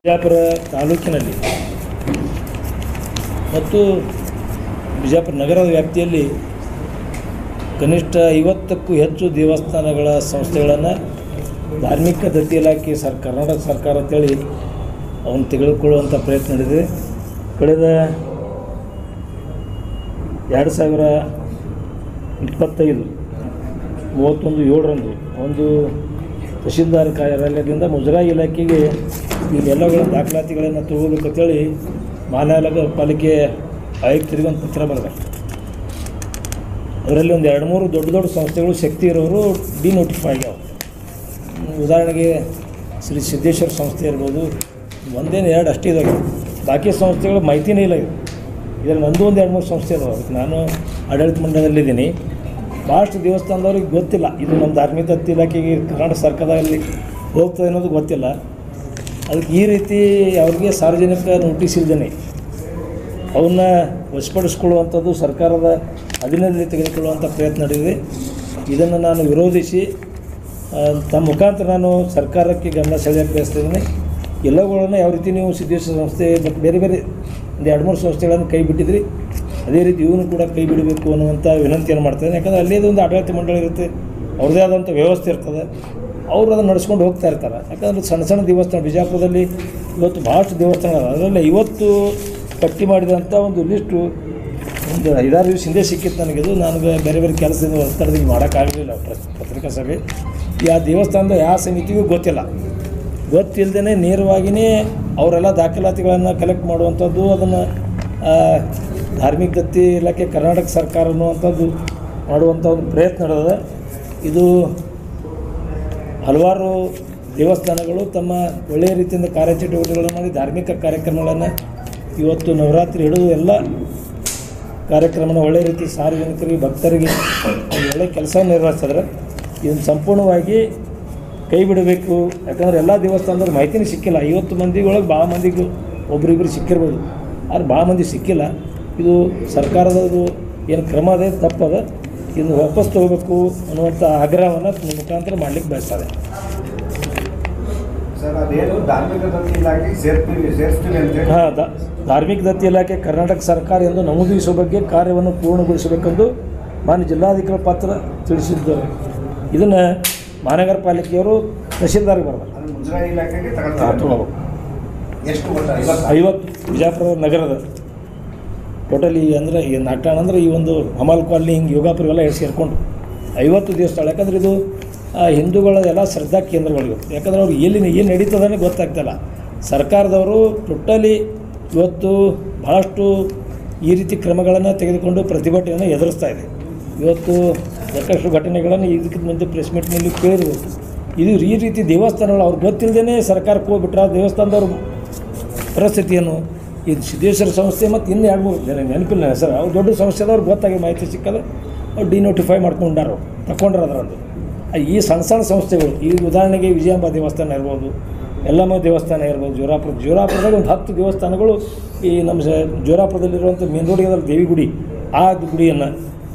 ಬಿಜಾಪುರ ತಾಲೂಕಿನಲ್ಲಿ ಮತ್ತು ಬಿಜಾಪುರ ನಗರದ ವ್ಯಾಪ್ತಿಯಲ್ಲಿ ಕನಿಷ್ಠ 50ಕ್ಕೂ ಹೆಚ್ಚು ದೇವಸ್ಥಾನಗಳ ಸಂಸ್ಥೆಗಳನ್ನು ಧಾರ್ಮಿಕ ದತ್ತಿ ಇಲಾಖೆ ಕರ್ನಾಟಕ ಸರ್ಕಾರ ಅಂತೇಳಿ ಅವನು ತೆಗೆದುಕೊಳ್ಳುವಂಥ ಪ್ರಯತ್ನ ನಡೆದಿದೆ. ಕಳೆದ 2025 31/7 ಒಂದು ತಹಶೀಲ್ದಾರ್ ಕಾರ್ಯಾಲಯದಿಂದ ಮುಜರಾಯಿ ಇಲಾಖೆಗೆ ಇವೆಲ್ಲಗಳ ದಾಖಲಾತಿಗಳನ್ನು ತಗೋಬೇಕಂತೇಳಿ ಮಹಾನಗರ ಪಾಲಿಕೆ ಆಯುಕ್ತರಿಗೆ ಒಂದು ಪತ್ರ ಬರೆದ. ಅದರಲ್ಲಿ ಒಂದು 2-3 ದೊಡ್ಡ ಸಂಸ್ಥೆಗಳು ಶಕ್ತಿ ಇರೋರು ಡಿನೋಟಿಫೈ ಆಗ್ಯಾವ. ಉದಾಹರಣೆಗೆ ಶ್ರೀ ಸಿದ್ದೇಶ್ವರ ಸಂಸ್ಥೆ ಇರ್ಬೋದು, 1-2 ಅಷ್ಟೇ ಇದಾವೆ. ಬಾಕಿ ಸಂಸ್ಥೆಗಳು ಮಾಹಿತಿನೇ ಇಲ್ಲ. ಇದರಲ್ಲಿ ಒಂದು 2-3 ಸಂಸ್ಥೆ ಇದಾವೆ. ಅದಕ್ಕೆ ನಾನು ಆಡಳಿತ ಮಂಡಲದಲ್ಲಿದ್ದೀನಿ. ಭಾಳಷ್ಟು ದೇವಸ್ಥಾನದವ್ರಿಗೆ ಗೊತ್ತಿಲ್ಲ ಇದು ನಮ್ಮ ಧಾರ್ಮಿಕ ದತ್ತಿ ಇಲಾಖೆಗೆ ಕರ್ನಾಟಕ ಸರ್ಕಾರದಲ್ಲಿ ಹೋಗ್ತದೆ ಅನ್ನೋದು ಗೊತ್ತಿಲ್ಲ. ಅದಕ್ಕೆ ಈ ರೀತಿ ಅವ್ರಿಗೆ ಸಾರ್ವಜನಿಕ ನೋಟಿಸ್ ಇಲ್ಲದೇ ಅವನ್ನ ವಶಪಡಿಸ್ಕೊಳ್ಳುವಂಥದ್ದು ಸರ್ಕಾರದ ಅಧೀನದಲ್ಲಿ ತೆಗೆದುಕೊಳ್ಳುವಂಥ ಪ್ರಯತ್ನ ನಡೆದಿದೆ. ಇದನ್ನು ನಾನು ವಿರೋಧಿಸಿ ತಮ್ಮ ಮುಖಾಂತರ ನಾನು ಸರ್ಕಾರಕ್ಕೆ ಗಮನ ಸೆಳೆಯಕ್ಕೆ ಬಯಸ್ತಿದ್ದೀನಿ. ಎಲ್ಲವುಗಳನ್ನು ಯಾವ ರೀತಿ ನೀವು ಸಿದ್ದೇಶ್ವರ ಸಂಸ್ಥೆ ಮತ್ತು ಬೇರೆ ಒಂದು 2-3 ಸಂಸ್ಥೆಗಳನ್ನು ಕೈ ಬಿಟ್ಟಿದ್ರಿ, ಅದೇ ರೀತಿ ಇವನು ಕೂಡ ಕೈ ಬಿಡಬೇಕು ಅನ್ನುವಂಥ ವಿನಂತಿಯನ್ನು ಮಾಡ್ತಾಯಿದ್ದೀನಿ. ಯಾಕಂದರೆ ಅಲ್ಲೇ ಒಂದು ಆಡಳಿತ ಮಂಡಳಿ ಇರುತ್ತೆ, ಅವ್ರದ್ದೇ ಆದಂಥ ವ್ಯವಸ್ಥೆ ಇರ್ತದೆ, ಅವರು ಅದನ್ನು ನಡೆಸ್ಕೊಂಡು ಹೋಗ್ತಾ ಇರ್ತಾರೆ. ಯಾಕಂದರೆ ಸಣ್ಣ ದೇವಸ್ಥಾನ ಬಿಜಾಪುರದಲ್ಲಿ ಇವತ್ತು ಭಾಳಷ್ಟು ದೇವಸ್ಥಾನ ಅದರಲ್ಲಿ 50 ಪಟ್ಟಿ ಮಾಡಿದಂಥ ಒಂದು ಲಿಸ್ಟು ಒಂದು 5-6 ದಿವಸ ಹಿಂದೆ ಸಿಕ್ಕಿತ್ತು ನನಗಿದು. ನನಗೆ ಬೇರೆ ಕೆಲಸದಿಂದ ಒತ್ತಡದಲ್ಲಿ ಮಾಡೋಕ್ಕಾಗಲಿಲ್ಲ ಪತ್ರಿಕಾ ಸಭೆ. ಆ ದೇವಸ್ಥಾನದ ಯಾವ ಸಮಿತಿಗೂ ಗೊತ್ತಿಲ್ಲದೇ ನೇರವಾಗಿಯೇ ಅವರೆಲ್ಲ ದಾಖಲಾತಿಗಳನ್ನು ಕಲೆಕ್ಟ್ ಮಾಡುವಂಥದ್ದು, ಅದನ್ನು ಧಾರ್ಮಿಕ ದತ್ತಿ ಇಲಾಖೆ ಕರ್ನಾಟಕ ಸರ್ಕಾರ ಅನ್ನುವಂಥದ್ದು ಮಾಡುವಂಥ ಒಂದು ಪ್ರಯತ್ನ ನಡೆದಿದೆ. ಇದು ಹಲವಾರು ದೇವಸ್ಥಾನಗಳು ತಮ್ಮ ಒಳ್ಳೆಯ ರೀತಿಯಿಂದ ಕಾರ್ಯಚಟುವಟಿಕೆಗಳನ್ನು ಮಾಡಿ ಧಾರ್ಮಿಕ ಕಾರ್ಯಕ್ರಮಗಳನ್ನು ಇವತ್ತು ನವರಾತ್ರಿ ಹಿಡಿದು ಎಲ್ಲ ಕಾರ್ಯಕ್ರಮನ ಒಳ್ಳೆಯ ರೀತಿ ಸಾರ್ವಜನಿಕರಿಗೆ ಭಕ್ತರಿಗೆ ಒಳ್ಳೆಯ ಕೆಲಸ ನಿರ್ವಹಿಸಿದ್ರೆ ಇದನ್ನು ಸಂಪೂರ್ಣವಾಗಿ ಕೈ ಬಿಡಬೇಕು. ಯಾಕಂದರೆ ಎಲ್ಲ ದೇವಸ್ಥಾನದವ್ರು ಮಾಹಿತಿನೇ ಸಿಕ್ಕಿಲ್ಲ. 50 ಮಂದಿ ಒಳಗೆ ಭಾಳ ಮಂದಿಗೆ ಒಬ್ರಿಬ್ಬರು ಸಿಕ್ಕಿರ್ಬೋದು, ಆದರೆ ಭಾಳ ಮಂದಿ ಸಿಕ್ಕಿಲ್ಲ. ಇದು ಸರ್ಕಾರದದು ಏನು ಕ್ರಮ ಅದೇ ತಪ್ಪದ, ಇದನ್ನು ವಾಪಸ್ ತಗೋಬೇಕು ಅನ್ನುವಂಥ ಆಗ್ರಹವನ್ನು ನಿಮ್ಮ ಮುಖಾಂತರ ಮಾಡಲಿಕ್ಕೆ ಬಯಸ್ತಾರೆ. ಹಾಂ, ಧಾರ್ಮಿಕ ದತ್ತಿ ಇಲಾಖೆ ಕರ್ನಾಟಕ ಸರ್ಕಾರ ಎಂದು ನಮೂದಿಸುವ ಬಗ್ಗೆ ಕಾರ್ಯವನ್ನು ಪೂರ್ಣಗೊಳಿಸಬೇಕೆಂದು ಮಾನ್ಯ ಜಿಲ್ಲಾಧಿಕಾರಿ ಪತ್ರ ತಿಳಿಸಿದ್ದಾರೆ. ಇದನ್ನು ಮಹಾನಗರ ಪಾಲಿಕೆಯವರು ತಹಶೀಲ್ದಾರ್ಗೆ ಬರ್ತಾರೆ. 50 ಬಿಜಾಪುರ ನಗರದ ಟೋಟಲಿ ಅಂದರೆ ಈ ನಾಟಾಣ ಅಂದರೆ ಈ ಒಂದು ಹಮಾಲ್ ಕಾಲನಿ ಹಿಂಗೆ ಯೋಗಾಪುರ ಎಲ್ಲ ಸೇರಿಕೊಂಡು 50 ದೇವಸ್ಥಾನ. ಯಾಕಂದರೆ ಇದು ಹಿಂದೂಗಳದೆಲ್ಲ ಶ್ರದ್ಧಾ ಕೇಂದ್ರಗಳಿವೆ. ಯಾಕಂದರೆ ಅವ್ರು ಏನು ನಡೀತದೇ ಗೊತ್ತಾಗ್ತಿಲ್ಲ. ಸರ್ಕಾರದವರು ಟೋಟಲಿ ಇವತ್ತು ಭಾಳಷ್ಟು ಈ ರೀತಿ ಕ್ರಮಗಳನ್ನು ತೆಗೆದುಕೊಂಡು ಪ್ರತಿಭಟನೆಯನ್ನು ಎದುರಿಸ್ತಾ ಇದೆ. ಇವತ್ತು ಸಾಕಷ್ಟು ಘಟನೆಗಳನ್ನು ಇದಕ್ಕೆ ಮುಂದೆ ಪ್ರೆಸ್ ಮೀಟ್ನಲ್ಲಿ ಕೇಳಿರ್ಬೋದು. ಇದು ಈ ರೀತಿ ದೇವಸ್ಥಾನಗಳು ಅವ್ರಿಗೆ ಗೊತ್ತಿಲ್ಲದೇ ಸರ್ಕಾರಕ್ಕೆ ಹೋಗ್ಬಿಟ್ರೆ ದೇವಸ್ಥಾನದವ್ರ ಪರಿಸ್ಥಿತಿಯನ್ನು ಇದು ಸಿದ್ದೇಶ್ವರ ಸಂಸ್ಥೆ ಮತ್ತು ಇನ್ನೂ 2-3 ಜನ ನೆನಪಿಲ್ಲ ಸರ್, ಅವ್ರು ದೊಡ್ಡ ಸಂಸ್ಥೆದವ್ರು ಗೊತ್ತಾಗಿ ಮಾಹಿತಿ ಸಿಕ್ಕಲ್ಲ, ಅವ್ರು ಡಿನೋಟಿಫೈ ಮಾಡ್ಕೊಂಡಾರು ತಗೊಂಡ್ರು ಅದರಂದು. ಈ ಸಣ್ಣ ಸಂಸ್ಥೆಗಳು ಈ ಉದಾಹರಣೆಗೆ ವಿಜಯಾಂಬ ದೇವಸ್ಥಾನ ಇರ್ಬೋದು, ಯಲ್ಲಮ್ಮ ದೇವಸ್ಥಾನ ಇರ್ಬೋದು, ಜೋರಾಪುರದಾಗ ಒಂದು 10 ದೇವಸ್ಥಾನಗಳು ಈ ನಮ್ಮ ಜೋರಾಪುರದಲ್ಲಿರುವಂಥ ಮೇನ್ ರೋಡಿಗೆ ದೇವಿ ಗುಡಿ, ಆ ಗುಡಿಯನ್ನು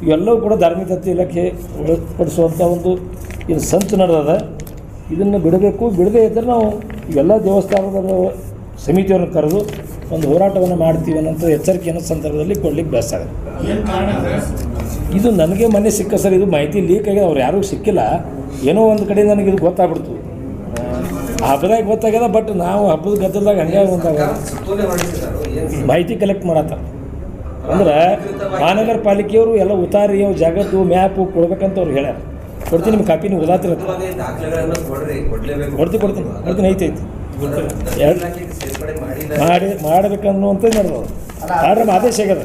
ಇವೆಲ್ಲವೂ ಕೂಡ ಧಾರ್ಮಿಕ ದತ್ತಿ ಇಲಾಖೆ ಒಳಪಡಿಸುವಂಥ ಒಂದು ಇದು ಸಂಚು ನಡೆದ. ಇದನ್ನು ಬಿಡದೇ ಇದ್ದರೆ ನಾವು ಇವೆಲ್ಲ ದೇವಸ್ಥಾನದ ಸಮಿತಿಯನ್ನು ಕರೆದು ಒಂದು ಹೋರಾಟವನ್ನು ಮಾಡ್ತೀವಿ ಅನ್ನೋಂಥ ಎಚ್ಚರಿಕೆಯನ್ನು ಸಂದರ್ಭದಲ್ಲಿ ಕೊಡ್ಲಿಕ್ಕೆ ಬಯಸ್ತಾರೆ. ಇದು ನನಗೆ ಮೊನ್ನೆ ಸಿಕ್ಕ ಸರ್, ಇದು ಮಾಹಿತಿ ಲೀಕ್ ಆಗಿದೆ, ಅವ್ರು ಯಾರಿಗೂ ಸಿಕ್ಕಿಲ್ಲ. ಏನೋ ಒಂದು ಕಡೆ ನನಗೆ ಇದು ಗೊತ್ತಾಗ್ಬಿಡ್ತು, ಹಬ್ಬದಾಗ ಗೊತ್ತಾಗ್ಯದ. ಬಟ್ ನಾವು ಹಬ್ಬದ ಗದ್ದಲದಾಗ ಹಂಗೆ ಮಾಹಿತಿ ಕಲೆಕ್ಟ್ ಮಾಡತ್ತಾರೆ. ಅಂದ್ರೆ ಮಹಾನಗರ ಪಾಲಿಕೆಯವರು ಎಲ್ಲ ಉತ್ತಾರಿ ಜಾಗದ್ದು ಮ್ಯಾಪು ಕೊಡ್ಬೇಕಂತ ಅವ್ರು ಹೇಳ್ಯಾರ. ಕೊಡ್ತೀನಿ, ನಿಮ್ಮ ಕಾಪಿ ನೀವು ಓದಾತಿರತ್ತೆ. ಕೊಡ್ತೀನಿ ಐತಿ ಮಾಡಬೇಕನ್ನುವಂಥದ್ದು ನಡೆದವು. ಆರ್ಡ್ರ್ ಆದೇಶ ಆಗ್ಯದ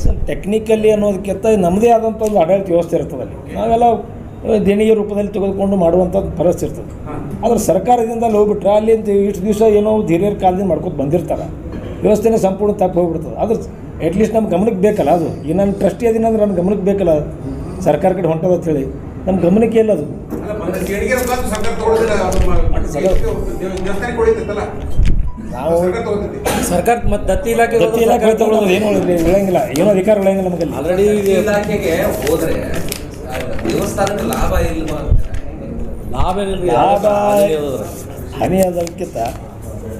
ಸರ್. ಟೆಕ್ನಿಕಲಿ ಅನ್ನೋದಕ್ಕಿಂತ ನಮ್ಮದೇ ಆದಂಥ ಒಂದು ಆಡಳಿತ ವ್ಯವಸ್ಥೆ ಇರ್ತದೆ. ಅಲ್ಲಿ ನಾವೆಲ್ಲ ದೇಣಿಗೆ ರೂಪದಲ್ಲಿ ತೆಗೆದುಕೊಂಡು ಮಾಡುವಂಥದ್ದು ಪರಿಸ್ಥಿತಿ ಇರ್ತದೆ. ಆದರೆ ಸರ್ಕಾರದಿಂದ ಹೋಗ್ಬಿಟ್ರೆ ಅಲ್ಲಿ ಇಷ್ಟು ದಿವಸ ಏನೋ ಹಿರಿಯರ ಕಾಲದಿಂದ ಮಾಡ್ಕೊತ ಬಂದಿರ್ತಾರೆ, ವ್ಯವಸ್ಥೆನೇ ಸಂಪೂರ್ಣ ತಪ್ಪು ಹೋಗ್ಬಿಡ್ತದೆ. ಆದ್ರೆ ಅಟ್ಲೀಸ್ಟ್ ನಮ್ಮ ಗಮನಕ್ಕೆ ಬೇಕಲ್ಲ ಅದು. ಈಗ ನಾನು ಟ್ರಸ್ಟಿ ಅದೀನಿ ಅಂದ್ರೆ ನಮ್ಮ ಗಮನಕ್ಕೆ ಬೇಕಲ್ಲ, ಸರ್ಕಾರ ಕಡೆ ಹೊಂಟದ ಅಂತೇಳಿ ನಮ್ಮ ಗಮನಕ್ಕೆ ಇಲ್ಲ ಅದು. ನಾವು ಸರ್ಕಾರ ಮತ್ತು ದತ್ತಿ ಇಲಾಖೆ ತಗೊಳ್ಳೋದು ಏನು ಉಳಿಯಂಗಿಲ್ಲ, ಏನೋ ಅಧಿಕಾರ ಉಳಿಯಂಗಿಲ್ಲ ನಮಗೆ. ಆಲ್ರೆಡಿ ಇಲಾಖೆಗೆ ಹೋದರೆ ದೇವಸ್ಥಾನಕ್ಕೆ ಲಾಭ ಇಲ್ವಾ? ಲಾಭ ಏನಿಲ್ಲ ರೀ, ಲಾಭ ಹಾನಿ ಅದ. ಹಾನಿ ಆದಕ್ಕಿಂತ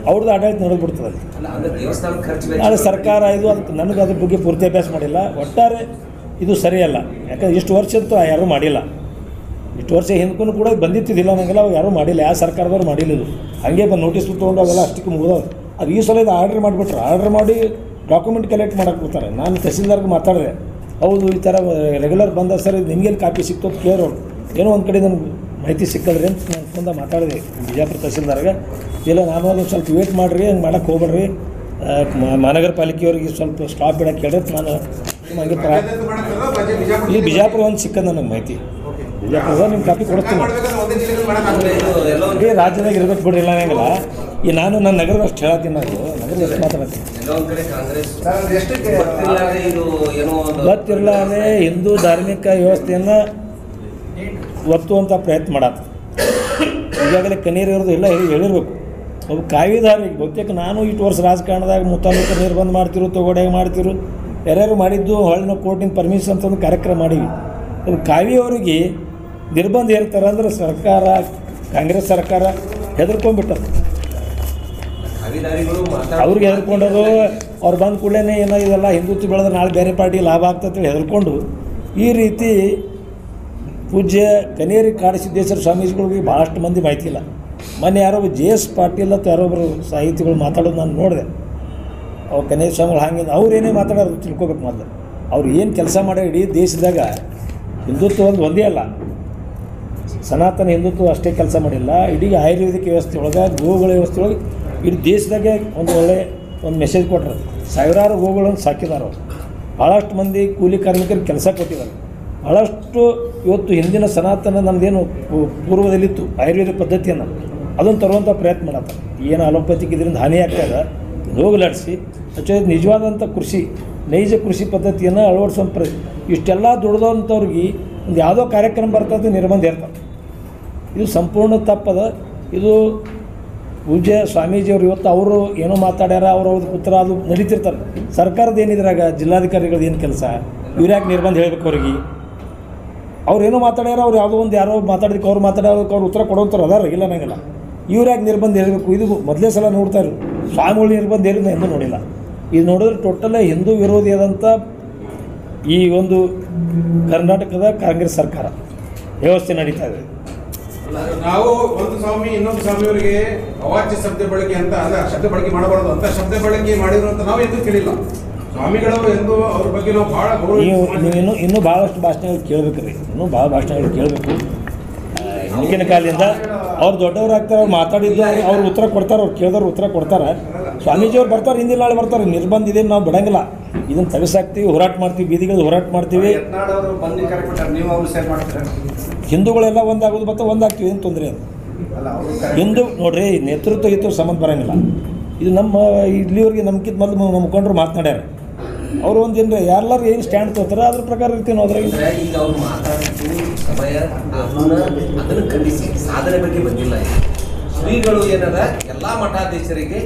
ಅವ್ರದ್ದು ಆಡಳಿತ ನಡೆದ್ಬಿಡ್ತದೆ ಅಲ್ಲ ಅಂದ್ರೆ ದೇವಸ್ಥಾನ ಖರ್ಚು ನಾಳೆ ಸರ್ಕಾರ ಇದು ಅದಕ್ಕೆ ನನಗೆ ಅದ್ರ ಬಗ್ಗೆ ಪೂರ್ತಿ ಅಭ್ಯಾಸ ಮಾಡಿಲ್ಲ. ಒಟ್ಟಾರೆ ಇದು ಸರಿಯಲ್ಲ. ಯಾಕಂದ್ರೆ ಇಷ್ಟು ವರ್ಷ ಅಂತೂ ಯಾರೂ ಮಾಡಿಲ್ಲ. ಇಷ್ಟು ವರ್ಷ ಹಿಂದಕ್ಕೂ ಕೂಡ ಬಂದಿತ್ತಿದ್ದಿಲ್ಲ ನನಗೆಲ್ಲ ಅವು ಯಾರೂ ಮಾಡಿಲ್ಲ. ಯಾವ ಸರ್ಕಾರದವ್ರು ಮಾಡಿಲ್ಲ. ಇದು ಹಾಗೆ ಬಂದು ನೋಟಿಸ್ ತೊಗೊಂಡು ಅವೆಲ್ಲ ಅಷ್ಟಕ್ಕೆ ಮುಗಿದವು. ಅದು ಈ ಸಲ ಇದು ಆರ್ಡ್ರ್ ಮಾಡಿಬಿಟ್ರೆ ಆರ್ಡ್ರ್ ಮಾಡಿ ಡಾಕ್ಯುಮೆಂಟ್ ಕಲೆಕ್ಟ್ ಮಾಡಕ್ಕೆ ಬಿಡ್ತಾರೆ. ನಾನು ತಹಸೀಲ್ದಾರ್ಗೆ ಮಾತಾಡಿದೆ, ಹೌದು ಈ ಥರ ರೆಗ್ಯುಲರ್ ಬಂದ ಸರ್ ಇದು ನಿಮಗೇನು ಕಾಪಿ ಸಿಕ್ತು ಅಂತ ಕೇಳೋರು. ಏನೋ ಒಂದು ಕಡೆ ನನಗೆ ಮಾಹಿತಿ ಸಿಕ್ಕದ್ರಿ ಅಂತ ನಾನು ಫೋನ್ದಾಗ ಮಾತಾಡಿದೆ ಬಿಜಾಪುರ ತಹಸೀಲ್ದಾರ್ಗೆ. ಇಲ್ಲ ನಾನು ಅದನ್ನು ಸ್ವಲ್ಪ ವೇಟ್ ಮಾಡಿರಿ, ಹಂಗೆ ಮಾಡಕ್ಕೆ ಹೋಗ್ಬೇಡ್ರಿ, ಮಹಾನಗರ ಪಾಲಿಕೆಯವ್ರಿಗೆ ಸ್ವಲ್ಪ ಸ್ಟಾಪ್ ಬಿಡಕ್ಕೆ ಹೇಳಿದ್ರೆ ನಾನು ಹಂಗೆ ಇಲ್ಲಿ ಬಿಜಾಪುರ ಒಂದು ಸಿಕ್ಕದ ನನಗೆ ಮಾಹಿತಿ. ಬಿಜಾಪುರದ ನಿಮ್ಮ ಕಾಪಿ ಕೊಡ್ತೀನಿ. ಇಡೀ ರಾಜ್ಯದಾಗ ಇರ್ಬೇಕು ಬಿಡ್ರಿ, ಇಲ್ಲ ಹಂಗಿಲ್ಲ. ಈ ನಾನು ನನ್ನ ನಗರದ ಅಷ್ಟು ಹೇಳತ್ತೀನಿ, ನಾನು ನಗರದ ಅಷ್ಟು ಮಾತಾಡ್ತೀನಿ. ಎಲ್ಲೋ ಒಂದ್ ಕಡೆ ಕಾಂಗ್ರೆಸ್ ಗೊತ್ತಿಲ್ಲಾರ್ದೆ ಇದು ಏನೋ ಒಂದು ಗೊತ್ತಿರಲಾರೆ ಹಿಂದೂ ಧಾರ್ಮಿಕ ವ್ಯವಸ್ಥೆಯನ್ನು ಒತ್ತುವಂಥ ಪ್ರಯತ್ನ ಮಾಡತ್ತೆ. ಈಗಾಗಲೇ ಕಣ್ಣೀರು ಇರೋದು ಎಲ್ಲ ಹೇಳಿರ್ಬೇಕು. ಒಬ್ಬ ಕಾವಿದಾರಿಗೆ ಬಹುತೇಕ ನಾನು ಇಷ್ಟು ವರ್ಷ ರಾಜಕಾರಣದಾಗ ಮುತಾಲಿಕ ನೀರು ಬಂದು ಮಾಡ್ತಿರು, ತೊಗೊಡೆಗೆ ಮಾಡ್ತಿರು, ಯಾರ್ಯಾರು ಮಾಡಿದ್ದು ಹೊಳ್ಳಿನ ಕೋರ್ಟಿನ ಪರ್ಮಿಷನ್ ಅಂತಂದು ಕಾರ್ಯಕ್ರಮ ಮಾಡೀವಿ. ಒಬ್ಬ ಕಾವಿಯವರಿಗೆ ನಿರ್ಬಂಧ ಹೇರ್ತಾರೆ ಅಂದ್ರೆ ಸರ್ಕಾರ, ಕಾಂಗ್ರೆಸ್ ಸರ್ಕಾರ ಹೆದರ್ಕೊಂಡ್ಬಿಟ್ಟರು. ಖರೀದಾರಿಗಳು ಅವ್ರಿಗೆ ಹೆದರ್ಕೊಂಡರು. ಅವ್ರು ಬಂದ ಕೂಡಲೇ ಏನೋ ಇದೆಲ್ಲ ಹಿಂದುತ್ವ ಬೆಳೆದ್ರೆ ನಾಳೆ ಬೇರೆ ಪಾರ್ಟಿ ಲಾಭ ಆಗ್ತದೆ ಹೆದರ್ಕೊಂಡು ಈ ರೀತಿ ಪೂಜ್ಯ ಕನೇರಿ ಕಾಡಸಿದ್ದೇಶ್ವರ ಸ್ವಾಮೀಜಿಗಳಿಗೆ ಭಾಳಷ್ಟು ಮಂದಿ ಮಾಹಿತಿ ಇಲ್ಲ. ಮೊನ್ನೆ ಯಾರೋ JS ಪಾಟೀಲ್ ಅಂತ ಯಾರೊಬ್ಬರು ಸಾಹಿತಿಗಳು ಮಾತಾಡೋದು ನಾನು ನೋಡಿದೆ. ಅವ್ರು ಕನೇರಿ ಸ್ವಾಮಿಗಳು ಹಾಗೆ ಅವ್ರೇನೇ ಮಾತಾಡೋದು ತಿಳ್ಕೊಬೇಕು. ಮೊದಲು ಅವ್ರು ಏನು ಕೆಲಸ ಮಾಡೋ ಇಡೀ ದೇಶದಾಗ ಹಿಂದುತ್ವ ಒಂದೇ ಅಲ್ಲ, ಸನಾತನ ಹಿಂದುತ್ವ ಅಷ್ಟೇ ಕೆಲಸ ಮಾಡಿಲ್ಲ. ಇಡೀ ಆಯುರ್ವೇದಿಕ್ ವ್ಯವಸ್ಥೆ ಒಳಗೆ, ಗೋವುಗಳ ವ್ಯವಸ್ಥೆ ಒಳಗೆ ಇಡೀ ದೇಶದಾಗೆ ಒಂದು ಒಳ್ಳೆ ಒಂದು ಮೆಸೇಜ್ ಕೊಟ್ಟರು. ಸಾವಿರಾರು ಗೋವುಗಳನ್ನು ಸಾಕಿದಾರೆ ಅವರು. ಭಾಳಷ್ಟು ಮಂದಿ ಕೂಲಿ ಕಾರ್ಮಿಕರಿಗೆ ಕೆಲಸ ಕೊಟ್ಟಿದ್ದಾರೆ. ಭಾಳಷ್ಟು ಇವತ್ತು ಹಿಂದಿನ ಸನಾತನ ನಮ್ಮದೇನು ಪೂರ್ವದಲ್ಲಿತ್ತು ಆಯುರ್ವೇದ ಪದ್ಧತಿಯನ್ನು ಅದನ್ನು ತರುವಂಥ ಪ್ರಯತ್ನ ಮಾಡತ್ತಾರೆ. ಏನು ಅಲೋಪತಿಕ್ ಇದರಿಂದ ಹಾನಿ ಆಗ್ತದೆ ಹೋಗಲಾಡಿಸಿ ನಿಜವಾದಂಥ ಕೃಷಿ, ನೈಜ ಕೃಷಿ ಪದ್ಧತಿಯನ್ನು ಅಳವಡಿಸುವಂಥ ಇಷ್ಟೆಲ್ಲ ದುಡ್ದಂಥವ್ರಿಗೆ ಒಂದು ಯಾವುದೋ ಕಾರ್ಯಕ್ರಮ ಬರ್ತದೆ ನಿರ್ಬಂಧ ಇರ್ತಾರೆ. ಇದು ಸಂಪೂರ್ಣ ತಪ್ಪದ. ಇದು ಪೂಜ್ಯ ಸ್ವಾಮೀಜಿಯವರು ಇವತ್ತು ಅವರು ಏನೋ ಮಾತಾಡ್ಯಾರ, ಅವ್ರ ಪುತ್ರ ಅದು ನಡೀತಿರ್ತಾರೆ. ಸರ್ಕಾರದ ಏನಿದ್ರಾಗ ಜಿಲ್ಲಾಧಿಕಾರಿಗಳದ್ದು ಏನು ಕೆಲಸ? ಇವ್ರು ಯಾಕೆ ನಿರ್ಬಂಧ ಹೇಳ್ಬೇಕು ಅವ್ರಿಗೆ? ಅವ್ರು ಏನೋ ಮಾತಾಡ್ಯಾರ, ಅವ್ರು ಯಾವುದೋ ಒಂದು ಯಾರೋ ಮಾತಾಡಿದಕ್ಕೆ ಅವ್ರು ಮಾತಾಡೋದಕ್ಕೆ ಅವ್ರು ಉತ್ತರ ಕೊಡೋಂಥವ್ರು ಅದಾರ, ಇಲ್ಲ ನಂಗಿಲ್ಲ. ಇವ್ರು ಯಾಕೆ ನಿರ್ಬಂಧ ಹೇಳಬೇಕು? ಇದು ಮೊದಲೇ ಸಲ ನೋಡ್ತಾರೆ. ಸ್ವಾಮಿಗಳು ನಿರ್ಬಂಧ ಹೇಳಿದ ಎಂದೂ ನೋಡಿಲ್ಲ. ಇದು ನೋಡಿದ್ರೆ ಟೋಟಲೇ ಹಿಂದೂ ವಿರೋಧಿಯಾದಂಥ ಈ ಒಂದು ಕರ್ನಾಟಕದ ಕಾಂಗ್ರೆಸ್ ಸರ್ಕಾರ ವ್ಯವಸ್ಥೆ ನಡೀತಾ ಇದೆ. ನಾವು ಒಂದು ಸ್ವಾಮಿ ಇನ್ನೊಂದು ಸ್ವಾಮಿಯವರಿಗೆ ಅವಾಚ್ಯ ಶಬ್ದ ಬಳಕೆ ಅಂತ ಅಲ್ಲ, ಶಬ್ದ ಬಳಕೆ ಮಾಡಬಾರದು ಅಂತ ಶಬ್ದ ಬಳಕೆ ಮಾಡಿದ್ರು ಅಂತ ನಾವು ಎಂದೂ ಕೇಳಿಲ್ಲ. ಸ್ವಾಮಿಗಳು ಎಂದು ಅವ್ರ ಬಗ್ಗೆ ನಾವು ಭಾಳ ನೀವು ಇನ್ನೂ ಭಾಳಷ್ಟು ಭಾಷಣಗಳು ಕೇಳಬೇಕು ರೀ. ಇನ್ನೂ ಭಾಳ ಭಾಷಣಗಳು ಕೇಳಬೇಕು. ಹಿಂದಿನ ಕಾಲದಿಂದ ಅವ್ರು ದೊಡ್ಡವ್ರು ಆಗ್ತಾರೆ, ಅವ್ರು ಮಾತಾಡಿದ್ದು ಅವ್ರು ಉತ್ತರ ಕೊಡ್ತಾರೆ, ಅವ್ರು ಕೇಳಿದವ್ರು ಉತ್ತರ ಕೊಡ್ತಾರೆ. ಸ್ವಾಮೀಜಿಯವ್ರು ಬರ್ತಾರೆ, ಹಿಂದಿನ ನಾಳೆ ಬರ್ತಾರೆ. ನಿರ್ಬಂಧ ಇದೆ, ನಾವು ಬಿಡಂಗಿಲ್ಲ. ಇದನ್ನು ತೆಗೆಸಾಕ್ತೀವಿ, ಹೋರಾಟ ಮಾಡ್ತೀವಿ, ಬೀದಿಗಳು ಹೋರಾಟ ಮಾಡ್ತೀವಿ. ಹಿಂದೂಗಳೆಲ್ಲ ಒಂದಾಗೋದು ಮತ್ತು ಒಂದಾಗ್ತೀವಿ, ಏನು ತೊಂದರೆ ಅದು. ಹಿಂದೂ ನೋಡ್ರಿ, ನೇತೃತ್ವ ಇತ್ತು ಸಂಬಂಧ ಬರೋಂಗಿಲ್ಲ. ಇದು ನಮ್ಮ ಇಲ್ಲಿವರೆಗೆ ನಮ್ಗಿಂತ ಮೊದಲು ನಮ್ಮ ಮುಖಂಡರು ಮಾತನಾಡ್ಯಾರ. ಅವರು ಒಂದು ಏನು ಎಲ್ಲರೂ ಏನು ಸ್ಟ್ಯಾಂಡ್ ತಗೋತಾರೆ ಅದ್ರ ಪ್ರಕಾರ ಇರ್ತೀನಿ. ಅದ್ರಾಗ ಈಗ ಅವ್ರು ಮಾತಾಡಿದ್ದು ಸಮಯ ಅದನ್ನು ಖಂಡಿಸಿ ಸಾಧನೆ ಬಗ್ಗೆ ಬಂದಿಲ್ಲ. ಶ್ರೀಗಳು ಏನದ ಎಲ್ಲ ಮಠಾಧೀಶರಿಗೆ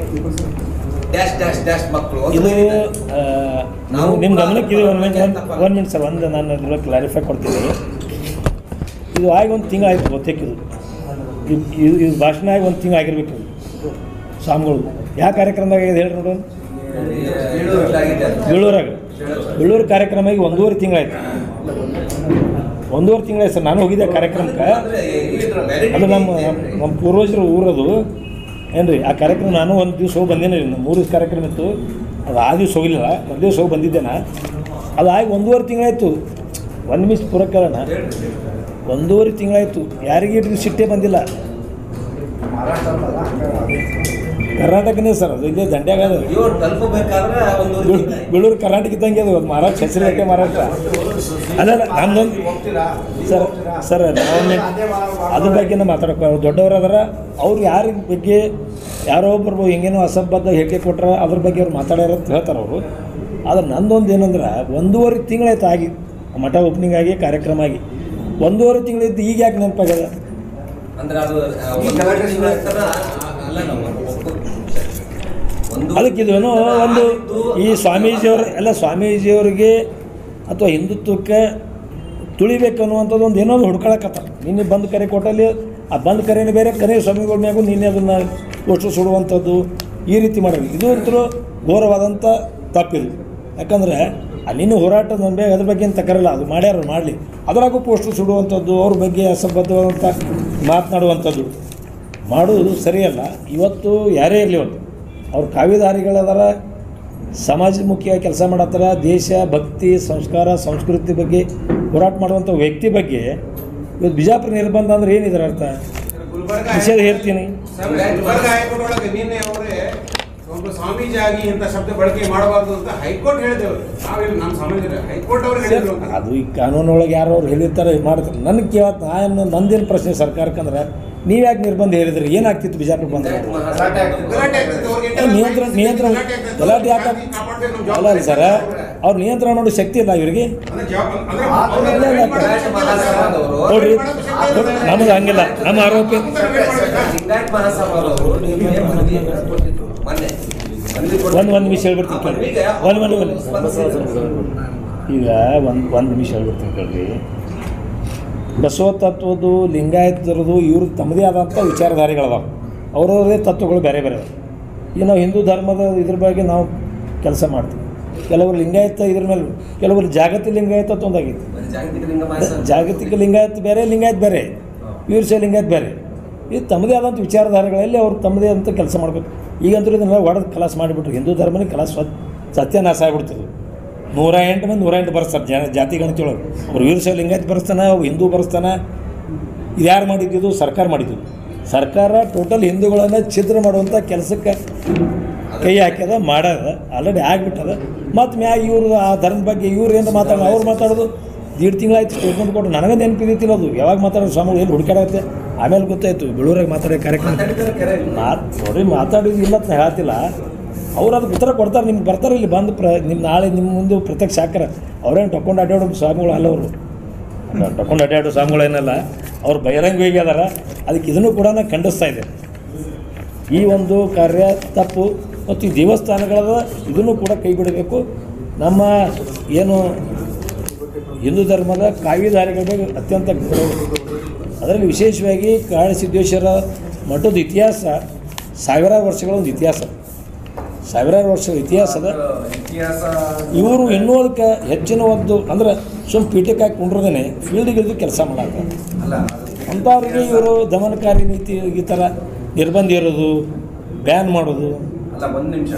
ಡ್ಯಾಶ್ ಡ್ಯಾಶ್ ಡ್ಯಾಶ್ ಮಕ್ಕಳು ಇದು ನಿಮ್ಮ ಗಮನಕ್ಕೆ ಇದು ಒಂದು ಮಿನಿಟ್ ಸರ್, ಒಂದು ನಾನು ಅದರ ಕ್ಲಾರಿಫೈ ಕೊಡ್ತೀನಿ. ಇದು ಆಗಿ ಒಂದು ತಿಂಗಳು ಆಯ್ತು ಗೊತ್ತೇಕಿದು. ಇದು ಭಾಷಣ ಆಗಿ ಒಂದು ತಿಂಗಳು ಆಗಿರ್ಬೇಕು. ಸ್ವಾಮಿಗಳು ಯಾವ ಕಾರ್ಯಕ್ರಮದಾಗ ಆಗಿದೆ ಹೇಳಿ ನೋಡೋಣ. ಬೀಳೂರು ಕಾರ್ಯಕ್ರಮ ಆಗಿ 1.5 ತಿಂಗಳಾಯ್ತು. 1.5 ತಿಂಗಳಾಯ್ತು ಸರ್. ನಾನು ಹೋಗಿದ್ದೆ ಕಾರ್ಯಕ್ರಮಕ್ಕೆ. ಅದು ನಮ್ಮ ಪೂರ್ವಜರು ಊರದು ಏನು ರೀ. ಆ ಕಾರ್ಯಕ್ರಮ ನಾನು ಒಂದು ದಿವಸ ಹೋಗಿ ಬಂದೇನೆ ರೀ. 3 ದಿವಸ ಕಾರ್ಯಕ್ರಮ ಇತ್ತು. ಅದು ಆ ದಿವಸ ಹೋಗಿಲ್ಲ, ಒಂದು ದಿವಸ ಹೋಗಿ ಬಂದಿದ್ದೇನೆ. ಅದು ಆಗಿ 1.5 ತಿಂಗಳಾಯ್ತು. ಒಂದು ಮಿಸ್ ಪೂರ ಕೇಳೋಣ. 1.5 ತಿಂಗಳಾಯಿತು. ಯಾರಿಗೆ ಇಟ್ಟು ಸಿಟ್ಟೇ ಬಂದಿಲ್ಲ. ಕರ್ನಾಟಕನೇ ಸರ್, ಅದು ಇಲ್ಲೇ ದಂಡ್ಯಾಗ ಅದು. ಬೀಳೂರು ಕರ್ನಾಟಕ ಇದ್ದಂಗೆ ಅದು. ಮಹಾರಾಷ್ಟ್ರ ಹೆಸರು ಮಹಾರಾಷ್ಟ್ರ ಅಲ್ಲ. ನಮ್ದೊಂದು ಸರ್ ನಾವು ಅದ್ರ ಬಗ್ಗೆ ಮಾತಾಡೋಕೆ ದೊಡ್ಡವರು ಅದರ. ಅವ್ರು ಯಾರ ಬಗ್ಗೆ ಯಾರೋ ಒಬ್ಬರು ಹೆಂಗೇನೋ ಅಸಂಬದ್ಧ ಹೇಳಿಕೆ ಕೊಟ್ರ ಅದ್ರ ಬಗ್ಗೆ ಅವ್ರು ಮಾತಾಡ್ಯಾರ ಅಂತ ಹೇಳ್ತಾರೆ ಅವರು. ಆದ್ರೆ ನಂದೊಂದು ಏನಂದ್ರೆ 1.5 ತಿಂಗಳಾಯ್ತು ಆಗಿ ಮಠ ಓಪನಿಂಗ್ ಆಗಿ ಕಾರ್ಯಕ್ರಮ ಆಗಿ 1.5 ತಿಂಗಳಿದ್ದು ಈಗ ಯಾಕೆ ನೆನಪಾಗ್ಯದ ಅಂದ್ರೆ ಅದು ಅದಕ್ಕೆ ಇದೇನೋ ಒಂದು ಈ ಸ್ವಾಮೀಜಿಯವ್ರ ಎಲ್ಲ ಸ್ವಾಮೀಜಿಯವ್ರಿಗೆ ಅಥವಾ ಹಿಂದುತ್ವಕ್ಕೆ ತುಳಿಬೇಕು ಅನ್ನುವಂಥದ್ದು ಒಂದು ಏನೋ ಒಂದು ಹುಡ್ಕೊಳಕತ್ತ. ನಿನ್ನೆ ಬಂದು ಕರೆ ಕೊಟ್ಟಲ್ಲಿ ಆ ಬಂದ್ ಕರೆನೇ ಬೇರೆ, ಕರೆ ಸ್ವಾಮಿಗಳ ಮ್ಯಾಗೂ ನಿನ್ನೆ ಅದನ್ನು ಪೋಸ್ಟರ್ ಸುಡುವಂಥದ್ದು ಈ ರೀತಿ ಮಾಡೋದು ಇದು ಅಂತೂ ಘೋರವಾದಂಥ ತಪ್ಪಿದು. ಯಾಕಂದರೆ ನಿನ್ನೆ ಹೋರಾಟ ನನ್ನ ಬಗ್ಗೆ ಅದ್ರ ಬಗ್ಗೆ ಏನು ತಕರಲ್ಲ, ಅದು ಮಾಡ್ಯಾರ ಮಾಡಲಿ, ಅದರಾಗೂ ಪೋಸ್ಟರ್ ಸುಡುವಂಥದ್ದು, ಅವ್ರ ಬಗ್ಗೆ ಅಸಂಬದ್ಧವಾದಂಥ ಮಾತನಾಡುವಂಥದ್ದು ಮಾಡೋದು ಸರಿಯಲ್ಲ. ಇವತ್ತು ಯಾರೇ ಇರಲಿ, ಇವತ್ತು ಅವ್ರು ಕಾವ್ಯಧಾರಿಗಳದಾರ, ಸಮಾಜಮುಖಿಯಾಗಿ ಕೆಲಸ ಮಾಡತ್ತಾರ, ದೇಶ ಭಕ್ತಿ ಸಂಸ್ಕಾರ ಸಂಸ್ಕೃತಿ ಬಗ್ಗೆ ಹೋರಾಟ ಮಾಡುವಂಥ ವ್ಯಕ್ತಿ ಬಗ್ಗೆ ಇವತ್ತು ಬಿಜಾಪುರ ನಿರ್ಬಂಧ ಅಂದ್ರೆ ಏನಿದ್ರ ಅರ್ಥ? ನಿಷೇಧ ಹೇಳ್ತೀನಿ. ಗುಲ್ಬರ್ಗ ಹೈಕೋರ್ಟ್ ಒಳಗೆ ನಿನ್ನೆ ಅವರೇ ಒಬ್ಬ ಸ್ವಾಮೀಜಿ ಆಗಿ ಇಂಥ ಶಬ್ದ ಬಳಕೆ ಮಾಡಬಾರ್ದು ಅಂತ ಹೈಕೋರ್ಟ್ ಹೇಳಿದೆವು. ನಾವಿಲ್ಲಿ ನಮ್ಮ ಸ್ವಾಮೀಜಿ ಹೈಕೋರ್ಟ್ ಅವ್ರು ಹೇಳಿದ್ರು. ಅದು ಈ ಕಾನೂನೊಳಗೆ ಯಾರು ಅವ್ರು ಹೇಳಿರ್ತಾರೆ ಮಾಡ್ತಾರೆ. ನನಗೆ ಕೇವತ್ತು ನಂದೇನು ಪ್ರಶ್ನೆ ಸರ್ಕಾರಕ್ಕಂದ್ರೆ ನೀವು ಯಾಕೆ ನಿರ್ಬಂಧ ಹೇಳಿದ್ರಿ, ಏನಾಗ್ತಿತ್ತು ಬಿಜಾಪುರ ಬಂದರೆ? ನಿಯಂತ್ರಣ ಗಲಾಟೆ ಯಾಕೆ ಅಲ್ಲ ಅಲ್ಲ ಸರ, ಅವ್ರು ನಿಯಂತ್ರಣ ಮಾಡೋ ಶಕ್ತಿ ಇಲ್ಲ ಇವರಿಗೆ. ನೋಡ್ರಿ ನಮಗೆ ಹಂಗಿಲ್ಲ, ನಮ್ಮ ಆರೋಪಿ ಒಂದು ನಿಮಿಷ ಹೇಳ್ಬಿಡ್ತೀನಿ ಕೇಳಿ, ಈಗ ಒಂದು ನಿಮಿಷ ಹೇಳ್ಬಿಡ್ತೀನಿ ಕೇಳ್ರಿ. ಬಸವ ತತ್ವದ್ದು ಲಿಂಗಾಯತರದು ಇವ್ರು ತಮ್ಮದೇ ಆದಂಥ ವಿಚಾರಧಾರೆಗಳದಾವ, ಅವ್ರವ್ರದೇ ತತ್ವಗಳು ಬೇರೆ ಬೇರೆ. ಈಗ ನಾವು ಹಿಂದೂ ಧರ್ಮದ ಇದ್ರ ಬಗ್ಗೆ ನಾವು ಕೆಲಸ ಮಾಡ್ತೀವಿ. ಕೆಲವರು ಲಿಂಗಾಯತ ಇದ್ರ ಮೇಲೆ, ಕೆಲವರು ಜಾಗತಿಕ ಲಿಂಗಾಯತ ಒಂದಾಗಿತ್ತು. ಜಾಗತಿಕ ಲಿಂಗಾಯತ ಬೇರೆ, ಲಿಂಗಾಯತ ಬೇರೆ, ವೀರಶೈವ ಲಿಂಗಾಯತ ಬೇರೆ. ಇದು ತಮ್ಮದೇ ಆದಂಥ ವಿಚಾರಧಾರೆಗಳಲ್ಲಿ ಅವ್ರು ತಮ್ಮದೇ ಅಂತ ಕೆಲಸ ಮಾಡಬೇಕು. ಈಗಂತೂ ಇದನ್ನೆಲ್ಲ ಒಡೆದು ಕಲಾಸ ಮಾಡಿಬಿಟ್ರು. ಹಿಂದೂ ಧರ್ಮನೇ ಸತ್ಯನಾಶ ಆಗಿಬಿಡ್ತದೆ. 108 ಮಂದಿ 108 ಬರ್ಸ್ತಾರೆ ಜಾತಿ ಗಣತಿಯೊಳಗೆ. ಅವ್ರು ವೀರಶೈವ ಲಿಂಗಾಯತ ಬರೆಸ್ತಾನೆ, ಅವು ಹಿಂದೂ ಬರೆಸ್ತಾನೆ. ಇದು ಯಾರು ಮಾಡಿದ್ದು? ಸರ್ಕಾರ ಮಾಡಿದ್ದು. ಸರ್ಕಾರ ಟೋಟಲ್ ಹಿಂದೂಗಳನ್ನು ಛಿದ್ರ ಮಾಡುವಂಥ ಕೆಲಸಕ್ಕೆ ಕೈ ಹಾಕ್ಯದ, ಮಾಡ್ಯದ, ಆಲ್ರೆಡಿ ಆಗಿಬಿಟ್ಟದ. ಮತ್ತು ಮ್ಯಾಗ ಇವರು ಆ ಧರ್ಮದ ಬಗ್ಗೆ ಇವ್ರು ಏನು ಮಾತಾಡೋದು, ಅವ್ರು ಮಾತಾಡೋದು 1.5 ತಿಂಗಳಾಯ್ತು ಸ್ಟೇಟ್ಮೆಂಟ್ ಕೊಟ್ಟು. ನನಗೆ ನೆನಪಿದ್ದಿಲ್ಲ ಅದು ಯಾವಾಗ ಮಾತಾಡೋದು ಸ್ವಾಮಿಗಳು ಎಲ್ಲಿ ಹುಡುಕಾಡತ್ತೆ. ಆಮೇಲೆ ಗೊತ್ತಾಯ್ತು ಬೆಳೂರಾಗ ಮಾತಾಡೋ ಕಾರ್ಯಕ್ರಮ ನೋಡಿ ಮಾತಾಡೋದು ಇಲ್ಲ ಅಂತ ಹೇಳ್ತಿಲ್ಲ. ಅವ್ರು ಅದಕ್ಕೆ ಉತ್ತರ ಕೊಡ್ತಾರೆ. ನಿಮ್ಗೆ ಬರ್ತಾರೆ ಇಲ್ಲಿ ಬಂದು ನಿಮ್ಮ ನಾಳೆ ನಿಮ್ಮ ಮುಂದೆ ಪ್ರತ್ಯಕ್ಷ ಹಾಕ್ತಾರೆ. ಅವ್ರೇನು ಟೊಕೊಂಡು ಅಡ್ಡಾಡೋ ಸ್ವಾಮಿಗಳು ಅಲ್ಲ, ಅವರು ಟೊಕೊಂಡು ಅಡ್ಡಾಡೋ ಸ್ವಾಮಿಗಳು ಏನಲ್ಲ, ಅವ್ರು ಬಹಿರಂಗವಾಗಿ ಅದಾರ. ಅದಕ್ಕೆ ಇದನ್ನು ಕೂಡ ನಾನು ಖಂಡಿಸ್ತಾ ಇದ್ದೆ. ಈ ಒಂದು ಕಾರ್ಯ ತಪ್ಪು. ಮತ್ತು ಈ ದೇವಸ್ಥಾನಗಳ ಇದನ್ನು ಕೂಡ ಕೈ ಬಿಡಬೇಕು. ನಮ್ಮ ಏನು ಹಿಂದೂ ಧರ್ಮದ ಕಾವ್ಯಧಾರೆಗಳ ಬಗ್ಗೆ ಅತ್ಯಂತ ಗೌರವ. ಅದರಲ್ಲಿ ವಿಶೇಷವಾಗಿ ಕಾಳಸಿದ್ದೇಶ್ವರ ಮಠದ ಇತಿಹಾಸ ಸಾವಿರಾರು ವರ್ಷಗಳ ಒಂದು ಇತಿಹಾಸ, ಸಾವಿರಾರು ವರ್ಷಗಳ ಇತಿಹಾಸದ. ಇವರು ಇನ್ನೂ ಅದಕ್ಕೆ ಹೆಚ್ಚಿನ ಒಂದು ಅಂದ್ರೆ ಸುಮ್ಮ ಪೀಠಕ್ಕೆ ಹಾಕಿ ಕುಂಡ್ರದೇ ಫೀಲ್ಡಿಗಿಳಿದು ಕೆಲಸ ಮಾಡಾಕ ಅಂಥವ್ರಿಗೆ ಇವರು ದಮನಕಾರಿ ನೀತಿ ಈ ಥರ ನಿರ್ಬಂಧ ಇರೋದು, ಬ್ಯಾನ್ ಮಾಡೋದು. ಅಲ್ಲ ಒಂದು ನಿಮಿಷ,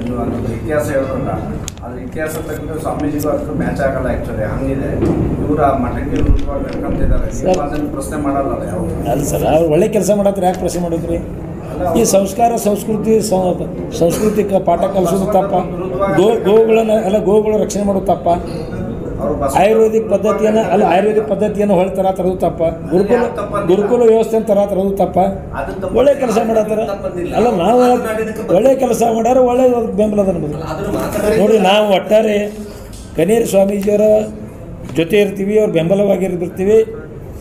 ನೀವು ಅದೊಂದು ಇತಿಹಾಸ ಹೇಳ್ಕೊಂಡ ಅದ್ರ ಇತಿಹಾಸ ತಗೊಂಡು ಸ್ವಾಮೀಜಿಗೂ ಅದಕ್ಕೂ ಮ್ಯಾಚ್ ಆಗಲ್ಲ. ಆ್ಯಕ್ಚುಲಿ ಹಂಗಿದೆ. ಇವರು ಆ ಮಠಕ್ಕೆ ಕರ್ಕೊಂತಿದ್ದಾರೆ, ಅದನ್ನು ಪ್ರಶ್ನೆ ಮಾಡಲ್ಲ ಯಾವ ಅಲ್ಲ ಸರ್. ಅವ್ರು ಒಳ್ಳೆ ಕೆಲಸ ಮಾಡತ್ತಾರೆ, ಯಾಕೆ ಪ್ರಶ್ನೆ ಮಾಡಿದ್ರಿ? ಈ ಸಂಸ್ಕಾರ ಸಂಸ್ಕೃತಿ ಸಾಂಸ್ಕೃತಿಕ ಪಾಠ ಕಲಿಸೋದು ತಪ್ಪ, ಗೋವುಗಳ ರಕ್ಷಣೆ ಮಾಡೋದು ತಪ್ಪ, ಆಯುರ್ವೇದಿಕ್ ಪದ್ಧತಿಯನ್ನು ಹೊಳೆ ಥರ ತರೋದು ತಪ್ಪ, ಗುರುಕುಲ ವ್ಯವಸ್ಥೆಯನ್ನು ತರೋದು ತಪ್ಪ. ಒಳ್ಳೆ ಕೆಲಸ ಮಾಡತ್ತಾರ ಅಲ್ಲ, ನಾವು ಒಳ್ಳೆ ಕೆಲಸ ಮಾಡ್ಯಾರ, ಒಳ್ಳೆ ಬೆಂಬಲ ಅನ್ಬೋದು. ನೋಡಿ ನಾವು ಒಟ್ಟಾರೆ ಕನೇರಿ ಸ್ವಾಮೀಜಿಯವರ ಜೊತೆ ಇರ್ತೀವಿ, ಅವ್ರ ಬೆಂಬಲವಾಗಿರ್ತೀವಿ.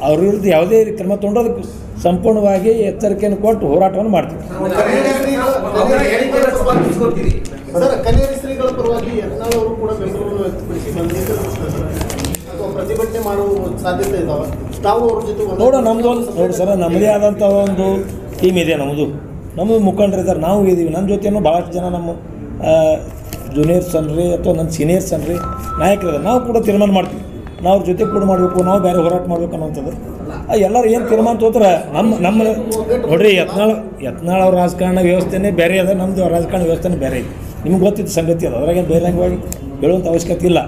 ಅವ್ರ ವಿರುದ್ಧ ಯಾವುದೇ ಕ್ರಮ ತೊಗೊಂಡು ಅದಕ್ಕೆ ಸಂಪೂರ್ಣವಾಗಿ ಎಚ್ಚರಿಕೆಯನ್ನು ಕೊಟ್ಟು ಹೋರಾಟವನ್ನು ಮಾಡ್ತೀವಿ. ಸರ್, ಕನೇರಿ ಶ್ರೀಗಳ ಪರವಾಗಿ ಯತ್ನಾಳ್ ಅವರು ಕೂಡ ಬೆಂಬಲವನ್ನು ವ್ಯಕ್ತಪಡಿಸಿ ಅಥವಾ ಪ್ರತಿಭಟನೆ ಮಾಡುವ ಸಾಧ್ಯತೆ ಇದ್ದಾವೆ. ನಾವು ಅವ್ರ ಜೊತೆ ನೋಡೋ ನಮ್ಮದು ನೋಡಿ ಸರ್, ನಮ್ಮದೇ ಆದಂಥ ಒಂದು ಟೀಮ್ ಇದೆ. ನಮ್ಮದು ಮುಖಂಡರಿದ್ದಾರೆ, ನಾವು ಇದ್ದೀವಿ. ನನ್ನ ಜೊತೆನೂ ಭಾಳಷ್ಟು ಜನ ನಮ್ಮ ಜೂನಿಯರ್ಸ್ ಅನ್ರಿ ಅಥವಾ ನನ್ನ ಸೀನಿಯರ್ಸ್ ಅನ್ರಿ ನಾಯಕರಿದ್ದಾರೆ. ನಾವು ಕೂಡ ತೀರ್ಮಾನ ಮಾಡ್ತೀವಿ, ನಾವು ಅವ್ರ ಜೊತೆ ಕೂಡ ಮಾಡಬೇಕು, ನಾವು ಬೇರೆ ಹೋರಾಟ ಮಾಡ್ಬೇಕು ಅನ್ನೋಂಥದ್ದು. ಎಲ್ಲರೂ ಏನು ತೀರ್ಮಾನ ತೋತ್ರ ನಮ್ಮ ನೋಡ್ರಿ, ಯತ್ನಾಳ್ ಅವ್ರ ರಾಜಕಾರಣ ವ್ಯವಸ್ಥೆನೇ ಬೇರೆ ಅದ, ನಮ್ಮದು ರಾಜಕಾರಣ ವ್ಯವಸ್ಥೆನೇ ಬೇರೆ ಇದೆ. ನಿಮ್ಗೆ ಗೊತ್ತಿದ್ದ ಸಂಗತಿ ಅದು, ಅದ್ರಾಗೇನು ಬಹಿರಂಗವಾಗಿ ಹೇಳುವಂಥ ಅವಶ್ಯಕತೆ ಇಲ್ಲ.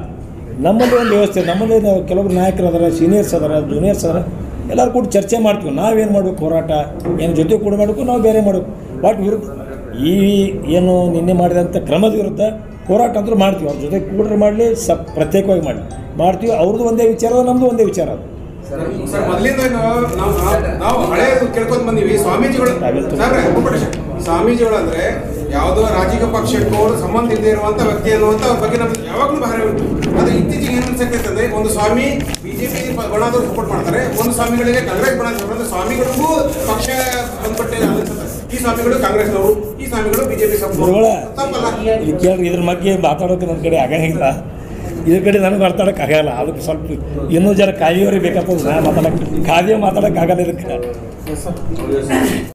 ನಮ್ಮಲ್ಲಿ ಒಂದು ವ್ಯವಸ್ಥೆ, ನಮ್ಮಲ್ಲಿ ಕೆಲವರು ನಾಯಕರು ಅದಾರ, ಸೀನಿಯರ್ಸ್ ಅದಾರ, ಜೂನಿಯರ್ಸ್ ಅದಾರ, ಎಲ್ಲರೂ ಕೂಡ ಚರ್ಚೆ ಮಾಡ್ತೀವಿ. ನಾವೇನು ಮಾಡಬೇಕು, ಹೋರಾಟ ಏನು ಜೊತೆ ಕೂಡ ಮಾಡಬೇಕು, ನಾವು ಬೇರೆ ಮಾಡಬೇಕು. ಬಟ್ ವಿರುದ್ಧ ಈ ಏನು ನಿನ್ನೆ ಮಾಡಿದಂಥ ಕ್ರಮದ ವಿರುದ್ಧ ಹೋರಾಟ ಅಂತೂ ಮಾಡ್ತೀವಿ. ಅವ್ರ ಜೊತೆ ಕೂಡ ಮಾಡಲಿ, ಪ್ರತ್ಯೇಕವಾಗಿ ಮಾಡ್ತೀವಿ. ಅವ್ರದ್ದು ಒಂದೇ ವಿಚಾರ, ನಮ್ಮದು ಒಂದೇ ವಿಚಾರ ಅದು. ಸರ್, ಮೊದಲಿಂದ ನಾವು ಹಳೆಯದು ಕೇಳ್ಕೊಂತ ಬಂದೀವಿ. ಸ್ವಾಮೀಜಿಗಳು ಅಂದ್ರೆ ಯಾವುದೋ ರಾಜಕೀಯ ಪಕ್ಷಕ್ಕೂ ಸಂಬಂಧ ಇಲ್ಲದೆ ಇರುವಂತ ವ್ಯಕ್ತಿ ಅನ್ನುವಂತ ಅವ್ರ ಬಗ್ಗೆ ನಮ್ಗೆ ಯಾವಾಗಲೂ ಭಾರ ಉಂಟು. ಅದು ಇತ್ತೀಚೆಗೆ ಏನು ಅನ್ಸಕ್ತದೆ, ಒಂದು ಸ್ವಾಮಿ ಬಿಜೆಪಿ ಬಣದವ್ರು ಸಪೋರ್ಟ್ ಮಾಡ್ತಾರೆ, ಒಂದು ಸ್ವಾಮಿಗಳಿಗೆ ಕಾಂಗ್ರೆಸ್ ಬಣ ಸಪೋರ್ಟ್. ಸ್ವಾಮಿಗಳಿಗೂ ಪಕ್ಷ ಬಂದ್ಪಟ್ಟೆ ಅನಿಸುತ್ತೆ. ಈ ಸ್ವಾಮಿಗಳು ಕಾಂಗ್ರೆಸ್ನವರು, ಈ ಸ್ವಾಮಿಗಳು ಬಿಜೆಪಿ ಸಪೋರ್ಟ್. ಕೇಳ್ರಿ, ಇದ್ರ ಬಗ್ಗೆ ಮಾತಾಡೋಕೆ ನನ್ನ ಕಡೆ ಆಗಂಗಿಲ್ಲ. ಇದ್ರ ಕಡೆ ನನಗೆ ಮಾತಾಡೋಕ್ಕಾಗಲ್ಲ. ಅದಕ್ಕೆ ಸ್ವಲ್ಪ ಇನ್ನೂ ಜರ ಕಾಯಿಯವ್ರಿಗೆ ಬೇಕಾಗ್ತದೆ. ನಾ ಮಾತಾಡೋಕ್ಕೆ ಕಾವ್ಯ ಮಾತಾಡೋಕ್ಕಾಗಲ್ಲ ಇದಕ್ಕೆ.